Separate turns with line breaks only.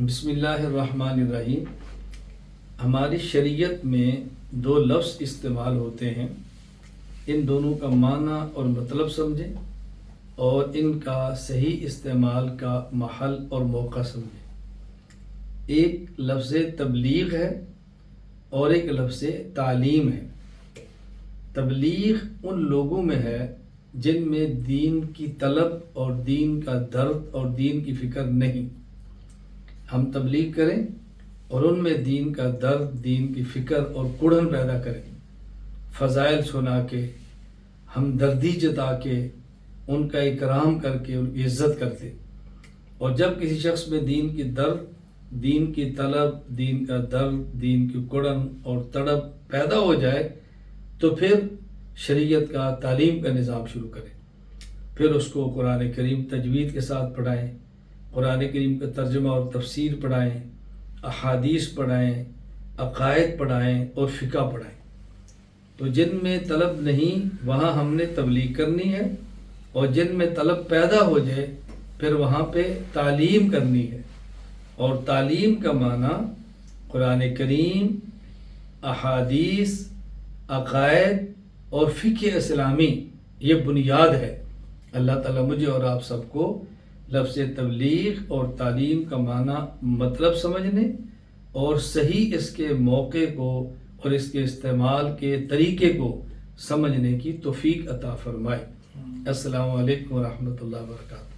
بسم اللہ الرحمن الرحیم۔ ہماری شریعت میں دو لفظ استعمال ہوتے ہیں، ان دونوں کا معنی اور مطلب سمجھیں اور ان کا صحیح استعمال کا محل اور موقع سمجھیں۔ ایک لفظ تبلیغ ہے اور ایک لفظ تعلیم ہے۔ تبلیغ ان لوگوں میں ہے جن میں دین کی طلب اور دین کا درد اور دین کی فکر نہیں۔ ہم تبلیغ کریں اور ان میں دین کا درد، دین کی فکر اور کڑن پیدا کریں، فضائل سنا کے، ہمدردی جتا کے، ان کا اکرام کر کے ان کی عزت کرتے۔ اور جب کسی شخص میں دین کی درد، دین کی طلب، دین کا درد، دین کی کڑن اور تڑپ پیدا ہو جائے تو پھر شریعت کا، تعلیم کا نظام شروع کریں۔ پھر اس کو قرآن کریم تجوید کے ساتھ پڑھائیں، قرآن کریم کا ترجمہ اور تفسیر پڑھائیں، احادیث پڑھائیں، عقائد پڑھائیں اور فقہ پڑھائیں۔ تو جن میں طلب نہیں وہاں ہم نے تبلیغ کرنی ہے، اور جن میں طلب پیدا ہو جائے پھر وہاں پہ تعلیم کرنی ہے۔ اور تعلیم کا معنی قرآن کریم، احادیث، عقائد اور فقہ اسلامی، یہ بنیاد ہے۔ اللہ تعالیٰ مجھے اور آپ سب کو لفظ تبلیغ اور تعلیم کا معنی مطلب سمجھنے اور صحیح اس کے موقع کو اور اس کے استعمال کے طریقے کو سمجھنے کی توفیق عطا فرمائے۔ السلام علیکم ورحمۃ اللہ وبرکاتہ۔